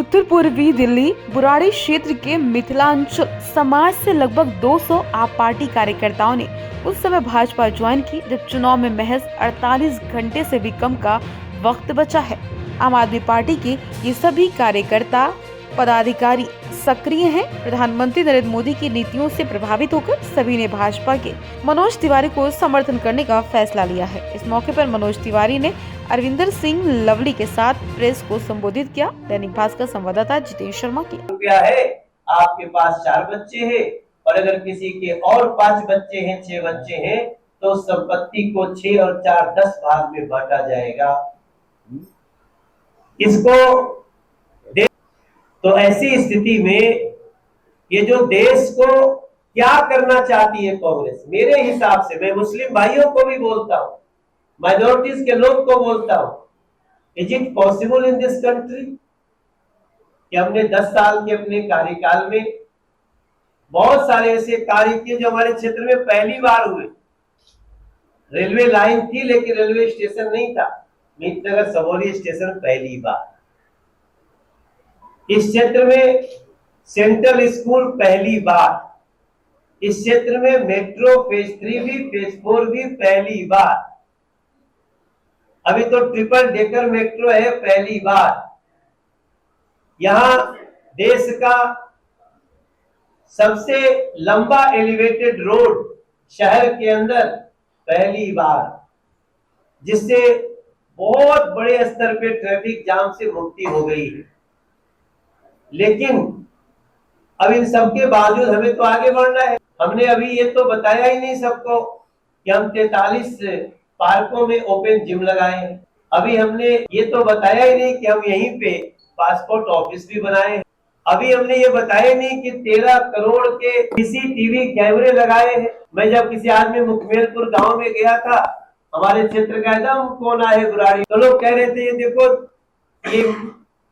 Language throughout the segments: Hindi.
उत्तर पूर्वी दिल्ली बुराड़ी क्षेत्र के मिथिलांचल समाज से लगभग 200 आप पार्टी कार्यकर्ताओं ने उस समय भाजपा ज्वाइन की जब चुनाव में महज 48 घंटे से भी कम का वक्त बचा है। आम आदमी पार्टी के ये सभी कार्यकर्ता पदाधिकारी सक्रिय हैं। प्रधानमंत्री नरेंद्र मोदी की नीतियों से प्रभावित होकर सभी ने भाजपा के मनोज तिवारी को समर्थन करने का फैसला लिया है। इस मौके पर मनोज तिवारी ने अरविंदर सिंह लवली के साथ प्रेस को संबोधित किया। दैनिक भास्कर संवाददाता जितेंद्र शर्मा की रुपया है, आपके पास 4 बच्चे हैं और अगर किसी के और 5 बच्चे हैं, 6 बच्चे हैं, तो संपत्ति को 6 और 4 10 भाग में बांटा जाएगा। इसको तो ऐसी स्थिति में ये जो देश को क्या करना चाहती है कांग्रेस, मेरे हिसाब से, मैं मुस्लिम भाइयों को भी बोलता हूं, माइनॉरिटीज के लोग को बोलता हूं, is it possible in this country कि हमने 10 साल के अपने कार्यकाल में बहुत सारे ऐसे कार्य किए जो हमारे क्षेत्र में पहली बार हुए। रेलवे लाइन थी लेकिन रेलवे स्टेशन नहीं था। मीतनगर सबौली स्टेशन पहली बार। इस क्षेत्र में सेंट्रल स्कूल पहली बार। इस क्षेत्र में मेट्रो फेज 3 भी, फेज 4 भी पहली बार। अभी तो ट्रिपल डेकर मेट्रो है पहली बार। यहां देश का सबसे लंबा एलिवेटेड रोड शहर के अंदर पहली बार, जिससे बहुत बड़े स्तर पे ट्रैफिक जाम से मुक्ति हो गई है। लेकिन अब इन सब के बावजूद हमें तो आगे बढ़ना है। हमने अभी ये तो बताया ही नहीं सबको कि हम 43 पार्कों में ओपन जिम लगाए हैं। अभी हमने ये तो बताया ही नहीं कि हम यहीं पे पासपोर्ट ऑफिस भी बनाए हैं। अभी हमने ये बताया नहीं कि 13 करोड़ के सीसीटीवी कैमरे लगाए हैं। मैं जब किसी आदमी मुखमेलपुर गांव में गया था, हमारे क्षेत्र का एकदम कोना है बुराड़ी, तो लोग कह रहे थे ये देखो ये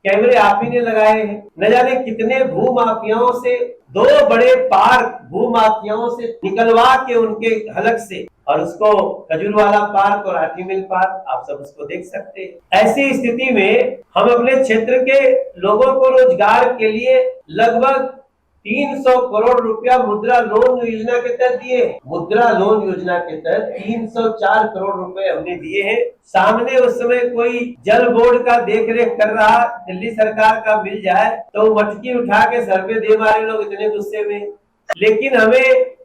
कैमरे आप ही ने लगाए हैं। न जाने कितने भू माफियाओं से 2 बड़े पार्क भू माफियाओं से निकलवा के उनके हलक से, और उसको खजूरवाला पार्क और हाथी मिल पार्क, आप सब उसको देख सकते हैं। ऐसी स्थिति में हम अपने क्षेत्र के लोगों को रोजगार के लिए लगभग 300 करोड़ रुपया मुद्रा लोन योजना के तहत दिए। मुद्रा लोन योजना के तहत 304 करोड़ रुपए हमने दिए हैं। सामने उस समय कोई जल बोर्ड का देख रेख कर रहा दिल्ली सरकार का मिल जाए तो मटकी उठा के सर पे दे मारे लोग, इतने गुस्से में। लेकिन हमें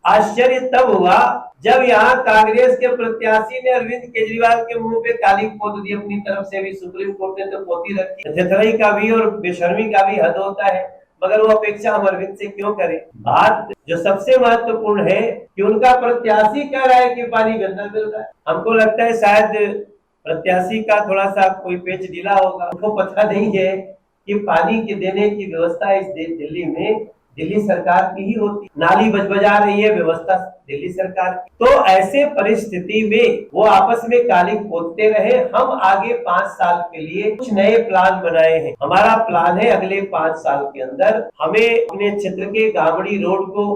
आश्चर्य तब हुआ जब यहाँ कांग्रेस के प्रत्याशी ने अरविंद केजरीवाल के मुंह पे काली पोत दी। अपनी तरफ से भी सुप्रीम कोर्ट ने तो पोती रखी। थेथराई का भी और बेशर्मी का भी हद होता है, मगर वो अपेक्षा हम अरविंद से क्यों करें। बात जो सबसे महत्वपूर्ण है कि उनका प्रत्याशी कह रहा है कि पानी गंदा मिल रहा है। हमको लगता है शायद प्रत्याशी का थोड़ा सा कोई पेच ढीला होगा। उनको पता नहीं है कि पानी के देने की व्यवस्था इस दिल्ली में दिल्ली सरकार की ही होती। नाली बजा रही है, व्यवस्था दिल्ली सरकार की। तो ऐसे परिस्थिति में वो आपस में काली पोतते रहे। हम आगे 5 साल के लिए कुछ नए प्लान बनाए हैं। हमारा प्लान है अगले 5 साल के अंदर हमें अपने क्षेत्र के गामड़ी रोड को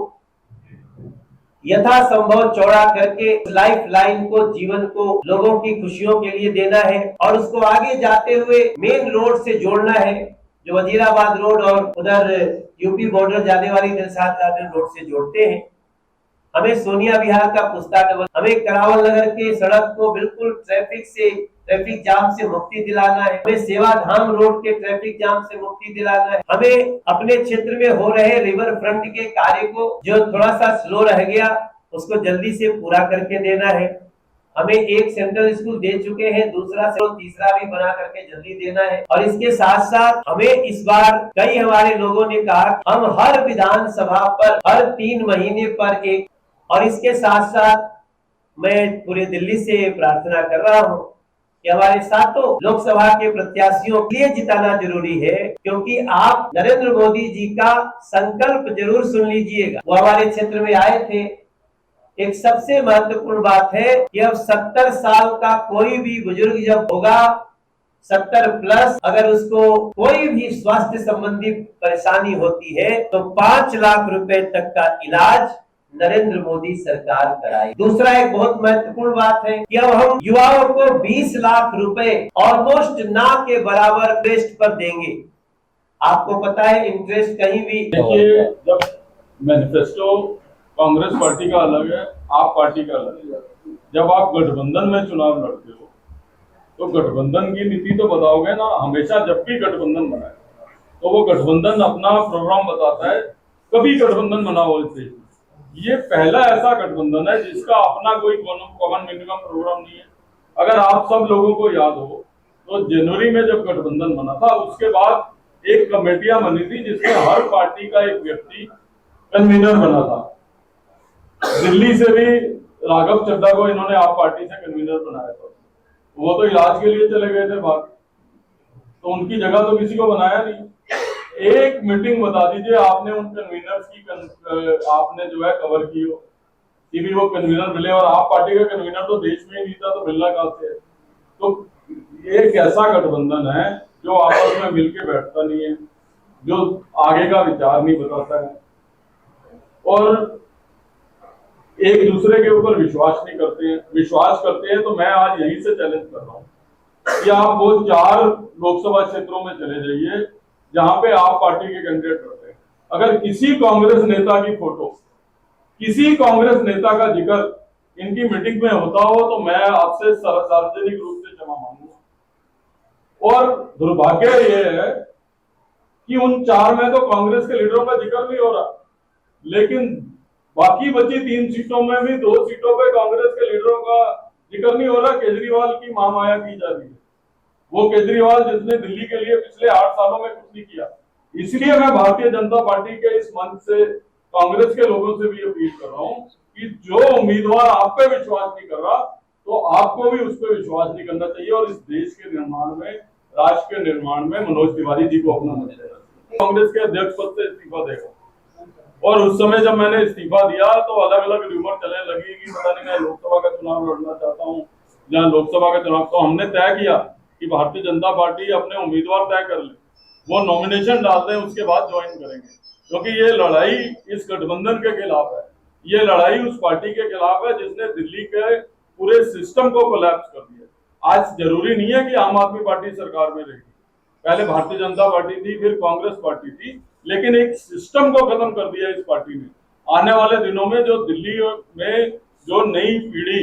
यथासंभव चौड़ा करके लाइफ लाइन को, जीवन को लोगों की खुशियों के लिए देना है, और उसको आगे जाते हुए मेन रोड से जोड़ना है, जो वजीराबाद रोड और उधर यूपी बॉर्डर जाने वाली दिलशाद गार्डन रोड से जोड़ते हैं। हमें सोनिया विहार का पुस्ता डबल, हमें करावल नगर के सड़क को बिल्कुल ट्रैफिक जाम से मुक्ति दिलाना है। हमें सेवा धाम रोड के ट्रैफिक जाम से मुक्ति दिलाना है। हमें अपने क्षेत्र में हो रहे रिवर फ्रंट के कार्य को जो थोड़ा सा स्लो रह गया उसको जल्दी से पूरा करके देना है। हमें एक सेंट्रल स्कूल दे चुके हैं, दूसरा से तीसरा भी बना करके जल्दी देना है। और इसके साथ साथ हमें इस बार कई हमारे लोगों ने कहा हम हर विधानसभा पर हर 3 महीने पर एक, और इसके साथ साथ मैं पूरे दिल्ली से प्रार्थना कर रहा हूं कि हमारे सातों लोकसभा के प्रत्याशियों के लिए जिताना जरूरी है, क्योंकि आप नरेंद्र मोदी जी का संकल्प जरूर सुन लीजिएगा। वो हमारे क्षेत्र में आए थे। एक सबसे महत्वपूर्ण बात है कि अब 70 साल का कोई भी बुजुर्ग जब होगा, 70 प्लस, अगर उसको कोई भी स्वास्थ्य संबंधी परेशानी होती है तो 5 लाख रुपए तक का इलाज नरेंद्र मोदी सरकार कराई। दूसरा एक बहुत महत्वपूर्ण बात है कि अब हम युवाओं को 20 लाख रुपए ऑलमोस्ट ना के बराबर बेस्ट पर देंगे। आपको पता है इंटरेस्ट कहीं भी देखिए, जब मैनिफेस्टो कांग्रेस पार्टी का अलग है, आप पार्टी का अलग है। जब आप गठबंधन में चुनाव लड़ते हो तो गठबंधन की नीति तो बताओगे ना। हमेशा जब भी गठबंधन बनाए तो वो गठबंधन अपना प्रोग्राम बताता है, कभी गठबंधन बना हो इस देश में। ये पहला ऐसा गठबंधन है जिसका अपना कोई कॉमन मिनिमम प्रोग्राम नहीं है। अगर आप सब लोगों को याद हो तो जनवरी में जब गठबंधन बना था उसके बाद एक कमेटियां बनी थी जिसमें हर पार्टी का एक व्यक्ति कन्वीनर बना था। दिल्ली से भी राघव चड्ढा को इन्होंने आप पार्टी से कन्वीनर बनाया था। वो तो इलाज के लिए चले गए थे बाहर, तो उनकी जगह तो किसी को बनाया नहीं। एक मीटिंग बता दीजिए आपने उन कन्वीनर्स की आपने जो है कवर की हो कि भी वो कन्वीनर मिले, और आप पार्टी का कन्वीनर तो देश में ही नहीं था, तो मिलना कहां से है। तो एक ऐसा गठबंधन है जो आपस में मिलके बैठता नहीं है, जो आगे का विचार नहीं बताता है, और एक दूसरे के ऊपर विश्वास नहीं करते हैं। विश्वास करते हैं तो मैं आज यहीं से चैलेंज कर रहा हूं कि आप वो 4 लोकसभा क्षेत्रों में चले जाइए जहां पे आप पार्टी के कैंडिडेट करते हैं। अगर किसी कांग्रेस नेता की फोटो, किसी कांग्रेस नेता का जिक्र इनकी मीटिंग में होता हो तो मैं आपसे सार्वजनिक रूप से क्षमा मांगूंगा। और दुर्भाग्य यह है कि उन 4 में तो कांग्रेस के लीडरों का जिक्र नहीं हो रहा, लेकिन बाकी बची 3 सीटों में भी 2 सीटों पे कांग्रेस के लीडरों का जिक्र नहीं हो रहा। केजरीवाल की महामाया की जा रही है। वो केजरीवाल जिसने दिल्ली के लिए पिछले 8 सालों में कुछ नहीं किया। इसलिए मैं भारतीय जनता पार्टी के इस मंच से कांग्रेस के लोगों से भी अपील कर रहा हूं कि जो उम्मीदवार आप पे विश्वास नहीं कर रहा तो आपको भी उस पर विश्वास नहीं करना चाहिए, और इस देश के निर्माण में, राष्ट्र के निर्माण में मनोज तिवारी जी को अपना मत देना चाहिए। कांग्रेस के अध्यक्ष पद से इस्तीफा देगा, और उस समय जब मैंने इस्तीफा दिया तो अलग अलग रूमर चलने लगी कि पता नहीं मैं लोकसभा का चुनाव लड़ना चाहता हूं, जहां लोकसभा का चुनाव। तो हमने तय किया कि भारतीय जनता पार्टी अपने उम्मीदवार तय कर ले, वो नॉमिनेशन डाल दें, उसके बाद ज्वाइन करेंगे। क्योंकि ये लड़ाई इस गठबंधन के खिलाफ है, ये लड़ाई उस पार्टी के खिलाफ है जिसने दिल्ली के पूरे सिस्टम को कोलैप्स कर दिया। आज जरूरी नहीं है कि आम आदमी पार्टी सरकार में रहेगी, पहले भारतीय जनता पार्टी थी, फिर कांग्रेस पार्टी थी, लेकिन एक सिस्टम को खत्म कर दिया इस पार्टी ने। आने वाले दिनों में जो दिल्ली में जो नई पीढ़ी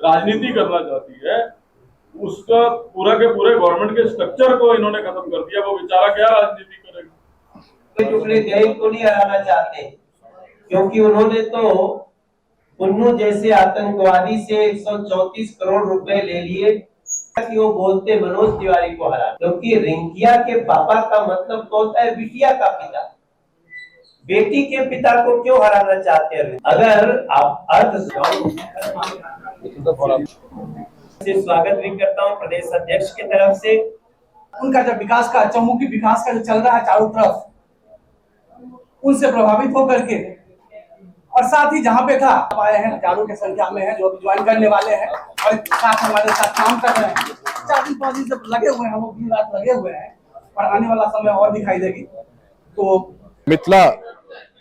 राजनीति करना चाहती है, उसका पूरा के पूरे गवर्नमेंट के स्ट्रक्चर को इन्होंने खत्म कर दिया। वो बेचारा क्या राजनीति करेगा। टुकड़े जैन को नहीं हराना चाहते, क्योंकि उन्होंने तो पुन्नू जैसे आतंकवादी से 134 करोड़ रुपए ले लिए कि वो बोलते मनोज तिवारी को हरा, क्योंकि रिंकिया के पापा का मतलब तो होता है बिटिया का पिता। बेटी के पिता को क्यों हराना चाहते हैं? अगर आप अर्थ से स्वागत भी करता हूं प्रदेश अध्यक्ष की तरफ से। उनका जब विकास का, चौमुखी विकास का जो चल रहा है चारों तरफ, उनसे प्रभावित होकर के, और साथ ही जहाँ पे था आए हैं, हजारों की संख्या में है जो अभी ज्वाइन करने वाले हैं और साथ हमारे साथ काम कर रहे हैं। 4 दिन 5 दिन से लगे हुए हैं, हम लोग दिन रात लगे हुए हैं, और आने वाला समय और दिखाई देगी। तो मिथिला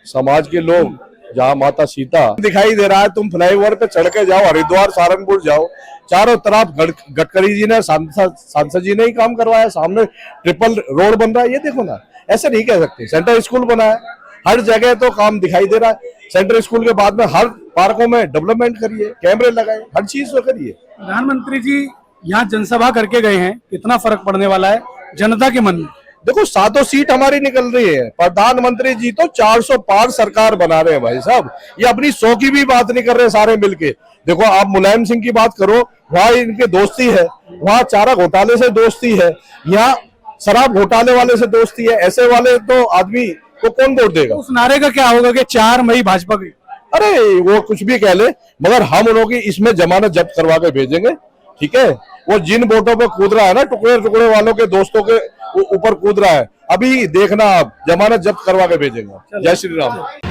समाज के लोग, जहाँ माता सीता दिखाई दे रहा है, तुम फ्लाईओवर पे चढ़ के जाओ, हरिद्वार सहारनपुर जाओ, चारों तरफ गडकरी जी ने, सांसद जी ने ही काम करवाया। सामने ट्रिपल रोड बन रहा है, ये देखो ना, ऐसे नहीं कह सकते। सेंट्रल स्कूल बना है, हर जगह तो काम दिखाई दे रहा है। सेंट्रल स्कूल के बाद में हर पार्कों में डेवलपमेंट करिए, कैमरे लगाए, हर चीज तो करिए। प्रधानमंत्री जी यहाँ जनसभा करके गए हैं, कितना फर्क पड़ने वाला है जनता के मन में? देखो 7 सीट हमारी निकल रही है, प्रधानमंत्री जी तो 400 पार सरकार बना रहे हैं भाई साहब। ये अपनी 100 की भी बात नहीं कर रहे सारे मिलके। देखो आप मुलायम सिंह की बात करो, वहां इनके दोस्ती है, वहां चारा घोटाले से दोस्ती है, यहाँ शराब घोटाले वाले से दोस्ती है। ऐसे वाले तो आदमी को कौन वोट देगा? उस नारे का क्या होगा कि 4 मई भाजपा की? अरे वो कुछ भी कह ले, मगर हम उन्होंने इसमें जमानत जब्त करवा के भेजेंगे, ठीक है। वो जिन वोटों पे कूद रहा है ना, टुकड़े टुकड़े वालों के दोस्तों के ऊपर कूद रहा है, अभी देखना आप, जमानत जब्त करवा के भेजेंगे। जय श्री राम।